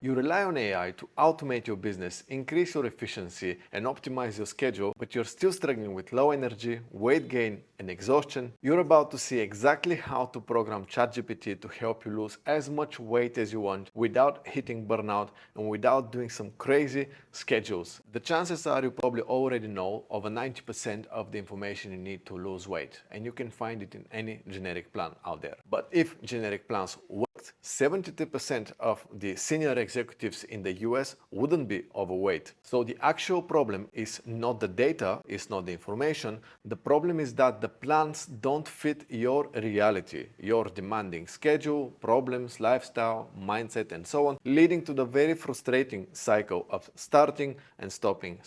You rely on AI to automate your business, increase your efficiency, and optimize your schedule, but you're still struggling with low energy, weight gain, and exhaustion. You're about to see exactly how to program ChatGPT to help you lose as much weight as you want without hitting burnout and without doing some crazy schedules. The chances are you probably already know over 90% of the information you need to lose weight, and you can find it in any generic plan out there. But if generic plans worked, 72% of the senior executives in the US wouldn't be overweight. So the actual problem is not the data, it's not the information. The problem is that the plans don't fit your reality, your demanding schedule, problems, lifestyle, mindset, and so on, leading to the very frustrating cycle of starting and stopping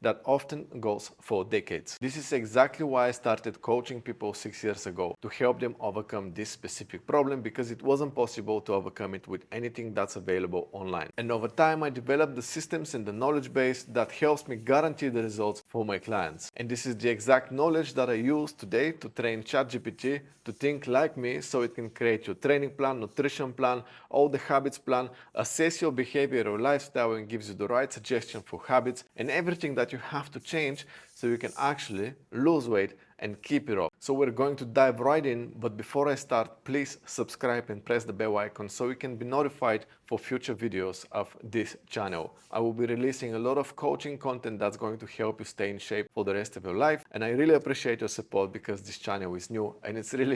that often goes for decades. This is exactly why I started coaching people 6 years ago, to help them overcome this specific problem, because it wasn't possible to overcome it with anything that's available online. And over time, I developed the systems and the knowledge base that helps me guarantee the results for my clients. And this is the exact knowledge that I use today to train ChatGPT to think like me, so it can create your training plan, nutrition plan, all the habits plan, assess your behavior or lifestyle, and gives you the right suggestion for habits and everything that you have to change so you can actually lose weight and keep it off. So we're going to dive right in, but before I start, please subscribe and press the bell icon so you can be notified for future videos of this channel. I will be releasing a lot of coaching content that's going to help you stay in shape for the rest of your life, and I really appreciate your support because this channel is new and it's really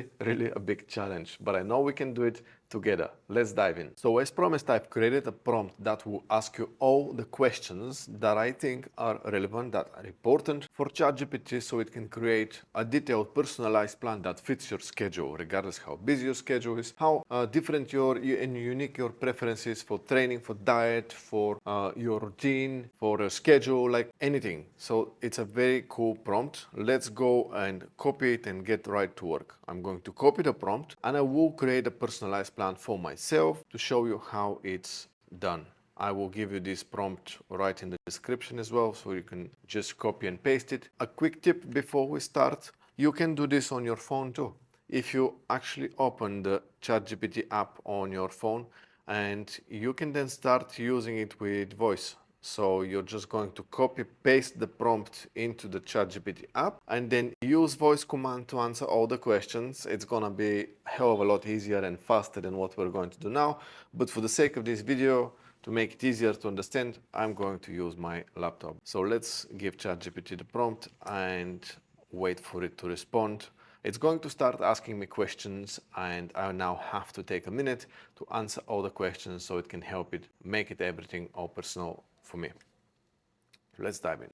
a big challenge, but I know we can do it together. Let's dive in. So as promised, I've created a prompt that will ask you all the questions that I think are relevant, that are important for ChatGPT, so it can create a detailed, personalized plan that fits your schedule, regardless how busy your schedule is, how different and unique your preferences for training, for diet, for your routine, for a schedule, like anything. So it's a very cool prompt. Let's go and copy it and get right to work. I'm going to copy the prompt and I will create a personalized plan for myself to show you how it's done. I will give you this prompt right in the description as well, so you can just copy and paste it. A quick tip before we start, you can do this on your phone too. If you actually open the ChatGPT app on your phone, and you can then start using it with voice. So you're just going to copy paste the prompt into the ChatGPT app and then use voice command to answer all the questions. It's gonna be a hell of a lot easier and faster than what we're going to do now. But for the sake of this video, to make it easier to understand, I'm going to use my laptop. So let's give ChatGPT the prompt and wait for it to respond. It's going to start asking me questions, and I now have to take a minute to answer all the questions so it can help it make it everything all personal for me. Let's dive in.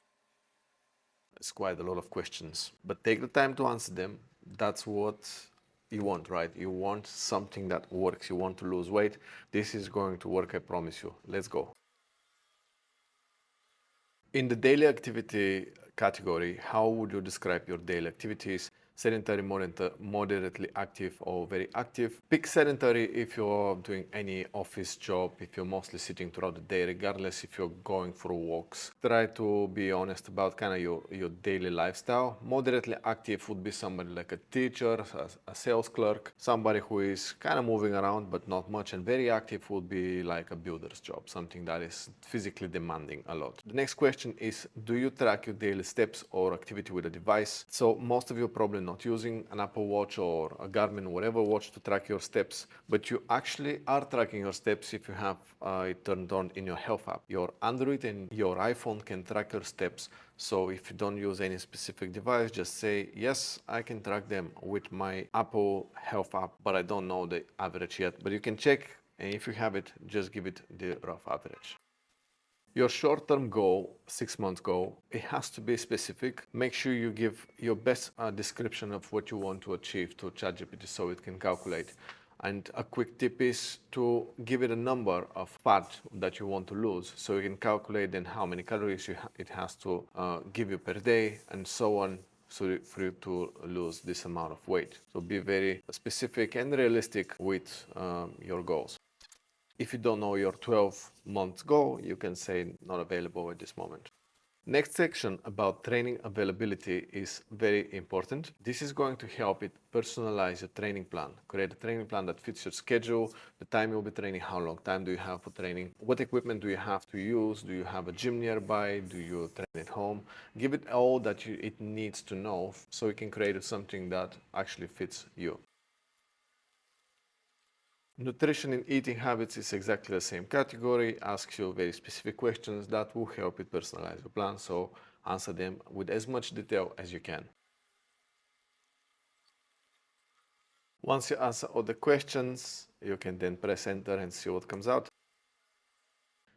It's quite a lot of questions, but take the time to answer them. That's what you want, right? You want something that works. You want to lose weight. This is going to work, I promise you. Let's go. In the daily activity category, how would you describe your daily activities? Sedentary, moderately active, or very active? Pick sedentary if you're doing any office job, if you're mostly sitting throughout the day, regardless if you're going for walks. Try to be honest about kind of your daily lifestyle. Moderately active would be somebody like a teacher, a sales clerk, somebody who is kind of moving around but not much. And very active would be like a builder's job, something that is physically demanding a lot. The next question is, do you track your daily steps or activity with a device? So most of you are probably not using an Apple Watch or a Garmin, whatever watch to track your steps, but you actually are tracking your steps if you have it turned on in your health app. Your Android and your iPhone can track your steps. So if you don't use any specific device, just say, yes, I can track them with my Apple Health app, but I don't know the average yet. But you can check, and if you have it, just give it the rough average. Your short-term goal, 6 months goal, it has to be specific. Make sure you give your best description of what you want to achieve to ChatGPT so it can calculate. And a quick tip is to give it a number of fat that you want to lose, so you can calculate then how many calories it has to give you per day and so on, so for you to lose this amount of weight. So be very specific and realistic with your goals. If you don't know your 12-month goal, you can say not available at this moment. Next section about training availability is very important. This is going to help it personalize your training plan. Create a training plan that fits your schedule, the time you'll be training, how long time do you have for training, what equipment do you have to use, do you have a gym nearby, do you train at home. Give it all that it needs to know so you can create something that actually fits you. Nutrition and eating habits is exactly the same category, asks you very specific questions that will help you personalize your plan, so answer them with as much detail as you can. Once you answer all the questions, you can then press enter and see what comes out.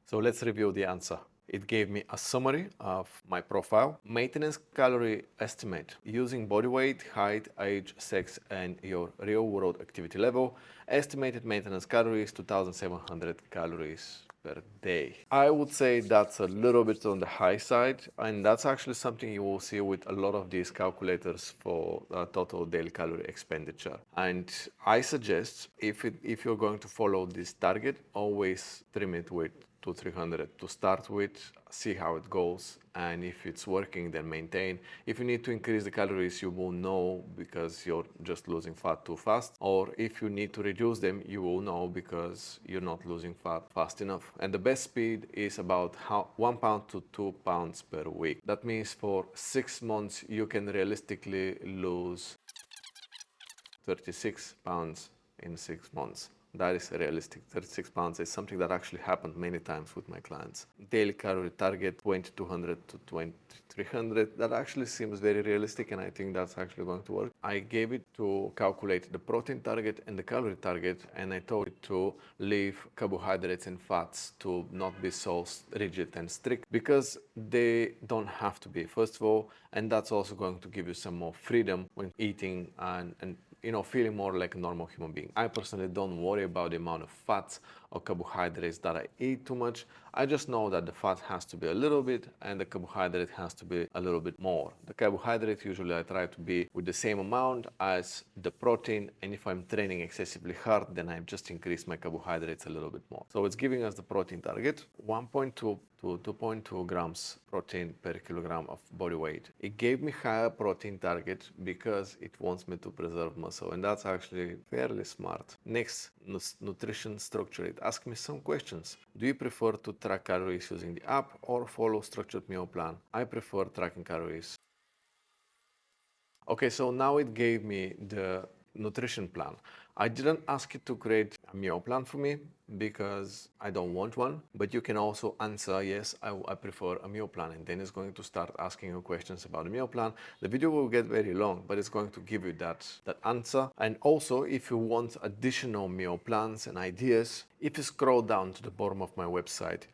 So let's review the answer. It gave me a summary of my profile, maintenance calorie estimate using body weight, height, age, sex, and your real world activity level. Estimated maintenance calories 2,700 calories per day. I would say that's a little bit on the high side, and that's actually something you will see with a lot of these calculators for total daily calorie expenditure. And I suggest if you're going to follow this target, always trim it with to 300 to start with, see how it goes, and if it's working, then maintain. If you need to increase the calories, you will know because you're just losing fat too fast, or if you need to reduce them, you will know because you're not losing fat fast enough. And the best speed is about 1 pound to 2 pounds per week. That means for 6 months you can realistically lose 36 pounds in 6 months. That is realistic. 36 pounds is something that actually happened many times with my clients. Daily calorie target 2200 to 2300. That actually seems very realistic, and I think that's actually going to work. I gave it to calculate the protein target and the calorie target, and I told it to leave carbohydrates and fats to not be so rigid and strict because they don't have to be, first of all, and that's also going to give you some more freedom when eating and feeling more like a normal human being. I personally don't worry about the amount of fats or carbohydrates that I eat too much. I just know that the fat has to be a little bit and the carbohydrate has to be a little bit more. The carbohydrate usually I try to be with the same amount as the protein, and if I'm training excessively hard, then I just increase my carbohydrates a little bit more. So it's giving us the protein target, 1.2 to 2.2 grams protein per kilogram of body weight. It gave me higher protein target because it wants me to preserve muscle, and that's actually fairly smart. Next, nutrition structure. It asked me some questions. Do you prefer to track calories using the app or follow structured meal plan? I prefer tracking calories. Okay, so now it gave me the nutrition plan. I didn't ask it to create a meal plan for me because I don't want one, but you can also answer, yes, I prefer a meal plan, and then it's going to start asking you questions about the meal plan. The video will get very long, but it's going to give you that answer. And also, if you want additional meal plans and ideas, if you scroll down to the bottom of my website,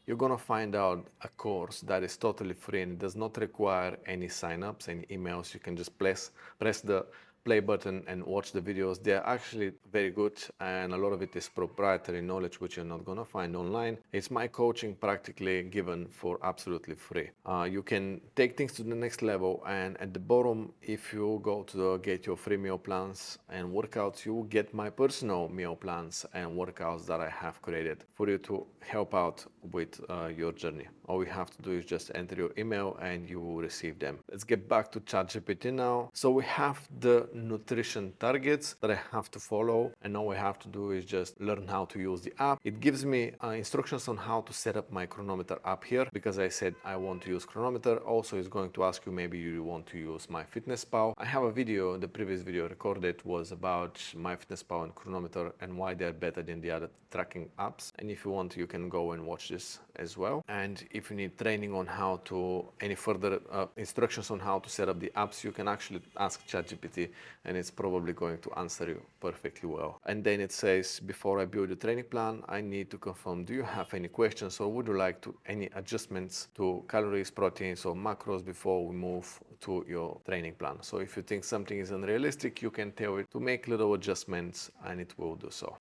you're gonna find out a course that is totally free and does not require any sign-ups, any emails. You can just press the play button and watch the videos. They're actually very good, and a lot of it is proprietary knowledge which you're not gonna find online. It's my coaching practically given for absolutely free. You can take things to the next level, and at the bottom, if you go to the get your free meal plans and workouts, you will get my personal meal plans and workouts that I have created for you to help out with your journey. All you have to do is just enter your email and you will receive them. Let's get back to ChatGPT now. So we have the nutrition targets that I have to follow, and all I have to do is just learn how to use the app. It gives me instructions on how to set up my chronometer app here because I said I want to use chronometer. Also, it's going to ask you maybe you want to use MyFitnessPal. I have a video, the previous video recorded was about MyFitnessPal and chronometer and why they're better than the other tracking apps. And if you want, you can go and watch this as well. And if you need training on how to, any further instructions on how to set up the apps, you can actually ask ChatGPT and it's probably going to answer you perfectly well. And then it says, before I build a training plan, I need to confirm, do you have any questions or would you like to any adjustments to calories, proteins or macros before we move to your training plan? So if you think something is unrealistic, you can tell it to make little adjustments and it will do so.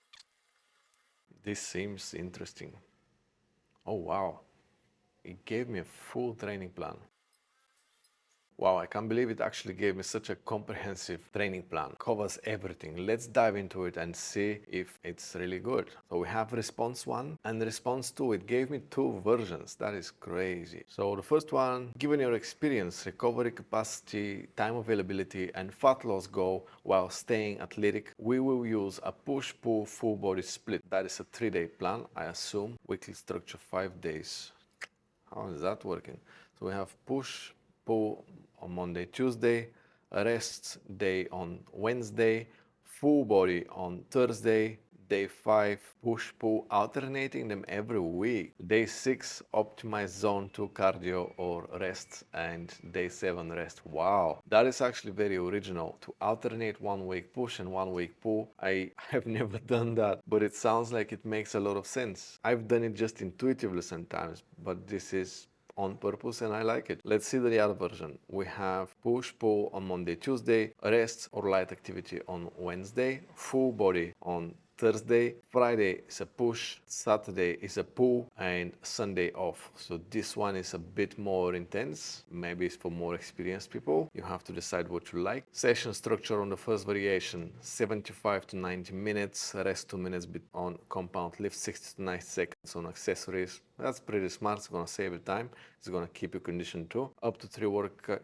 This seems interesting. Oh wow, it gave me a full training plan. Wow, I can't believe it actually gave me such a comprehensive training plan. Covers everything. Let's dive into it and see if it's really good. So we have response 1 and response 2. It gave me 2 versions. That is crazy. So the first one, given your experience, recovery capacity, time availability, and fat loss goal while staying athletic, we will use a push-pull full body split. That is a 3-day plan, I assume. Weekly structure 5 days. How is that working? So we have push, pull on Monday, Tuesday, a rest day on Wednesday, full body on Thursday, day 5, push, pull, alternating them every week. Day 6, optimize zone 2 cardio or rest, and day 7, rest. Wow, that is actually very original to alternate 1 week push and 1 week pull. I have never done that, but it sounds like it makes a lot of sense. I've done it just intuitively sometimes, but this is on purpose and I like it. Let's see the other version. We have push pull on Monday, Tuesday, rest or light activity on Wednesday, full body on Thursday, Friday is a push, Saturday is a pull, and Sunday off. So this one is a bit more intense. Maybe it's for more experienced people. You have to decide what you like. Session structure on the first variation, 75 to 90 minutes, rest 2 minutes on compound lift, 60 to 90 seconds on accessories. That's pretty smart. It's going to save you time. It's going to keep you conditioned too. Up to 3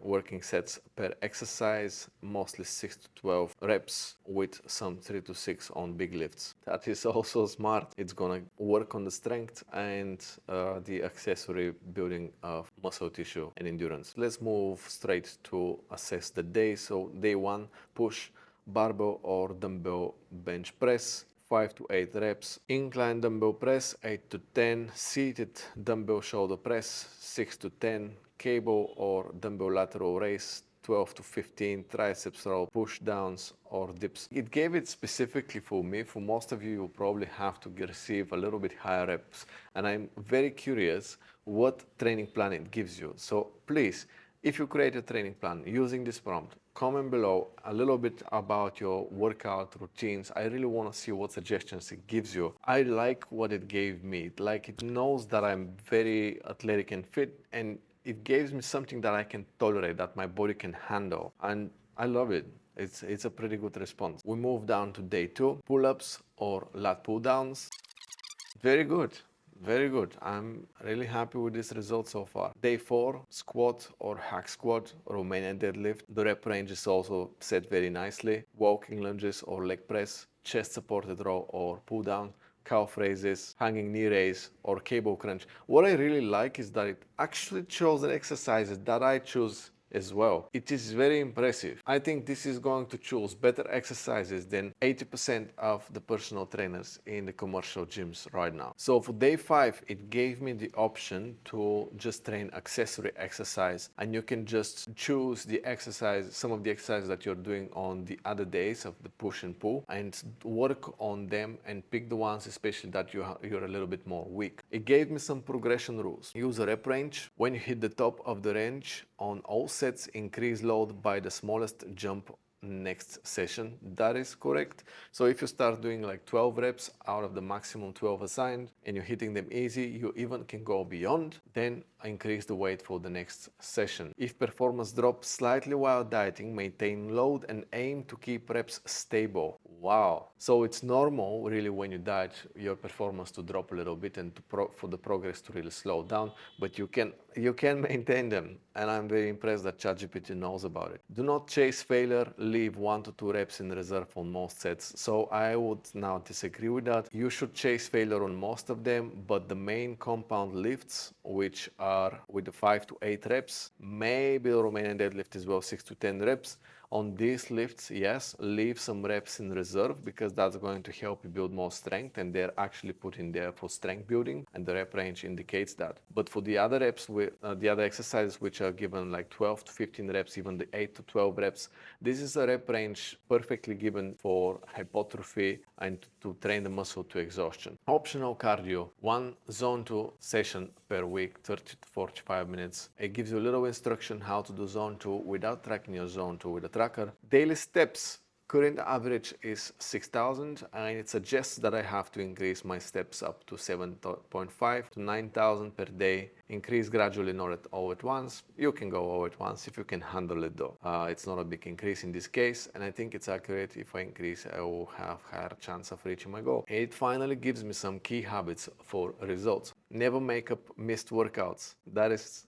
working sets per exercise, mostly 6 to 12 reps with some 3 to 6 on big lifts. That is also smart. It's going to work on the strength and the accessory building of muscle tissue and endurance. Let's move straight to assess the day. So day 1, push, barbell or dumbbell bench press, 5 to 8 reps. Incline dumbbell press, 8 to 10. Seated dumbbell shoulder press, 6 to 10. Cable or dumbbell lateral raise, 12 to 15. Triceps row, push downs or dips. It gave it specifically for me. For most of you, you probably have to receive a little bit higher reps. And I'm very curious what training plan it gives you. So please, if you create a training plan using this prompt, comment below a little bit about your workout routines. I really want to see what suggestions it gives you. I like what it gave me. Like, it knows that I'm very athletic and fit, and it gives me something that I can tolerate, that my body can handle. And I love it. It's a pretty good response. We move down to day 2, pull-ups or lat pull-downs. Very good. Very good. I'm really happy with this result so far. Day 4, squat or hack squat, Romanian deadlift. The rep range is also set very nicely. Walking lunges or leg press, chest supported row or pull down, calf raises, hanging knee raise or cable crunch. What I really like is that it actually shows the exercises that I choose as well. It is very impressive. I think this is going to choose better exercises than 80% of the personal trainers in the commercial gyms right now. So for day 5, it gave me the option to just train accessory exercise, and you can just choose the exercise, some of the exercises that you're doing on the other days of the push and pull, and work on them and pick the ones especially that you're a little bit more weak. It gave me some progression rules. Use a rep range. When you hit the top of the range on all sets, increase load by the smallest jump next session. That is correct. So if you start doing like 12 reps out of the maximum 12 assigned and you're hitting them easy, you even can go beyond, then increase the weight for the next session. If performance drops slightly while dieting, maintain load and aim to keep reps stable. Wow. So it's normal really when you diet your performance to drop a little bit and for the progress to really slow down, but you can maintain them, and I'm very impressed that ChatGPT knows about it. Do not chase failure, leave 1 to 2 reps in reserve on most sets. So I would now disagree with that. You should chase failure on most of them, but the main compound lifts, which are with the 5 to 8 reps, maybe the Romanian deadlift as well, 6 to 10 reps. On these lifts, yes, leave some reps in reserve because that's going to help you build more strength, and they're actually put in there for strength building, and the rep range indicates that. But for the other reps, the other exercises which are given like 12 to 15 reps, even the 8 to 12 reps, this is a rep range perfectly given for hypertrophy and to train the muscle to exhaustion. Optional cardio, 1 zone 2 session per week, 30 to 45 minutes. It gives you a little instruction how to do zone 2 without tracking your zone 2 with a tracker. Daily steps Current average is 6,000 and it suggests that I have to increase my steps up to 7.5 to 9,000 per day. Increase gradually, not all at once. You can go all at once if you can handle it though. It's not a big increase in this case, and I think it's accurate. If I increase, I will have higher chance of reaching my goal. It finally gives me some key habits for results. Never make up missed workouts. That is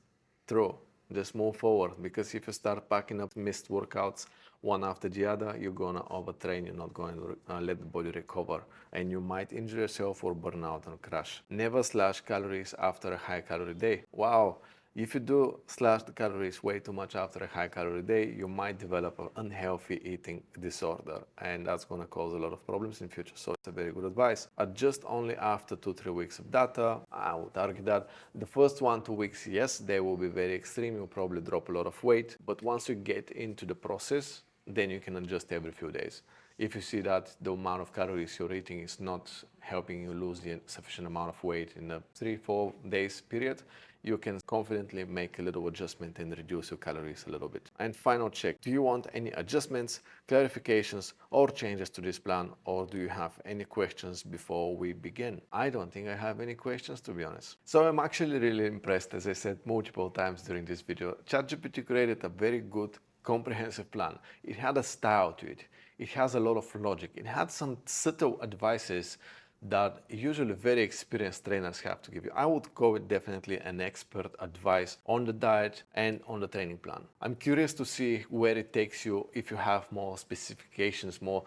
true. Just move forward, because if you start packing up missed workouts one after the other, you're gonna overtrain. You're not going to let the body recover, and you might injure yourself or burn out and crash. Never slash calories after a high calorie day. Wow. If you do slash the calories way too much after a high calorie day, you might develop an unhealthy eating disorder, and that's going to cause a lot of problems in future. So it's a very good advice. Adjust only after 2-3 weeks of data. I would argue that the first 1-2 weeks, yes, they will be very extreme. You'll probably drop a lot of weight, but once you get into the process, then you can adjust every few days. If you see that the amount of calories you're eating is not helping you lose the sufficient amount of weight in a 3-4 days period, you can confidently make a little adjustment and reduce your calories a little bit. And final check, do you want any adjustments, clarifications, or changes to this plan, or do you have any questions before we begin? I don't think I have any questions, to be honest. So I'm actually really impressed, as I said multiple times during this video. ChatGPT created a very good comprehensive plan. It had a style to it. It has a lot of logic. It had some subtle advices that usually very experienced trainers have to give you. I would call it definitely an expert advice on the diet and on the training plan. I'm curious to see where it takes you if you have more specifications, more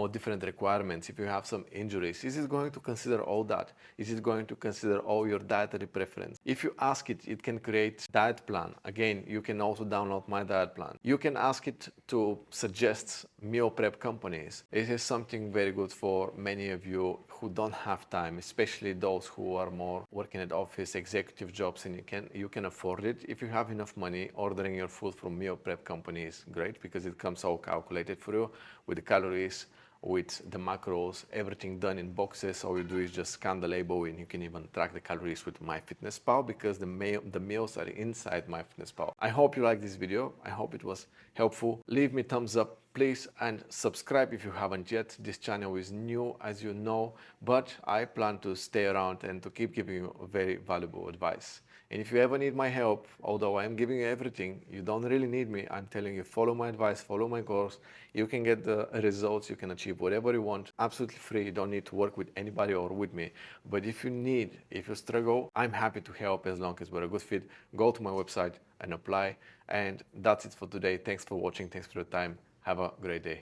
different requirements, if you have some injuries. Is it going to consider all that? Is it going to consider all your dietary preference? If you ask it, it can create diet plan. Again, you can also download my diet plan. You can ask it to suggest meal prep companies. It is something very good for many of you who don't have time, especially those who are more working at office executive jobs, and you can afford it. If you have enough money, ordering your food from meal prep company is great, because it comes all calculated for you with the calories, with the macros, everything done in boxes. All you do is just scan the label, and you can even track the calories with MyFitnessPal, because the meals are inside MyFitnessPal. I hope you liked this video. I hope it was helpful. Leave me thumbs up, please, and subscribe if you haven't yet. This channel is new, as you know, but I plan to stay around and to keep giving you very valuable advice. And if you ever need my help, although I'm giving you everything, you don't really need me. I'm telling you, follow my advice, follow my course. You can get the results, you can achieve whatever you want, absolutely free. You don't need to work with anybody or with me. But if you struggle, I'm happy to help, as long as we're a good fit. Go to my website and apply. And that's it for today. Thanks for watching. Thanks for your time. Have a great day.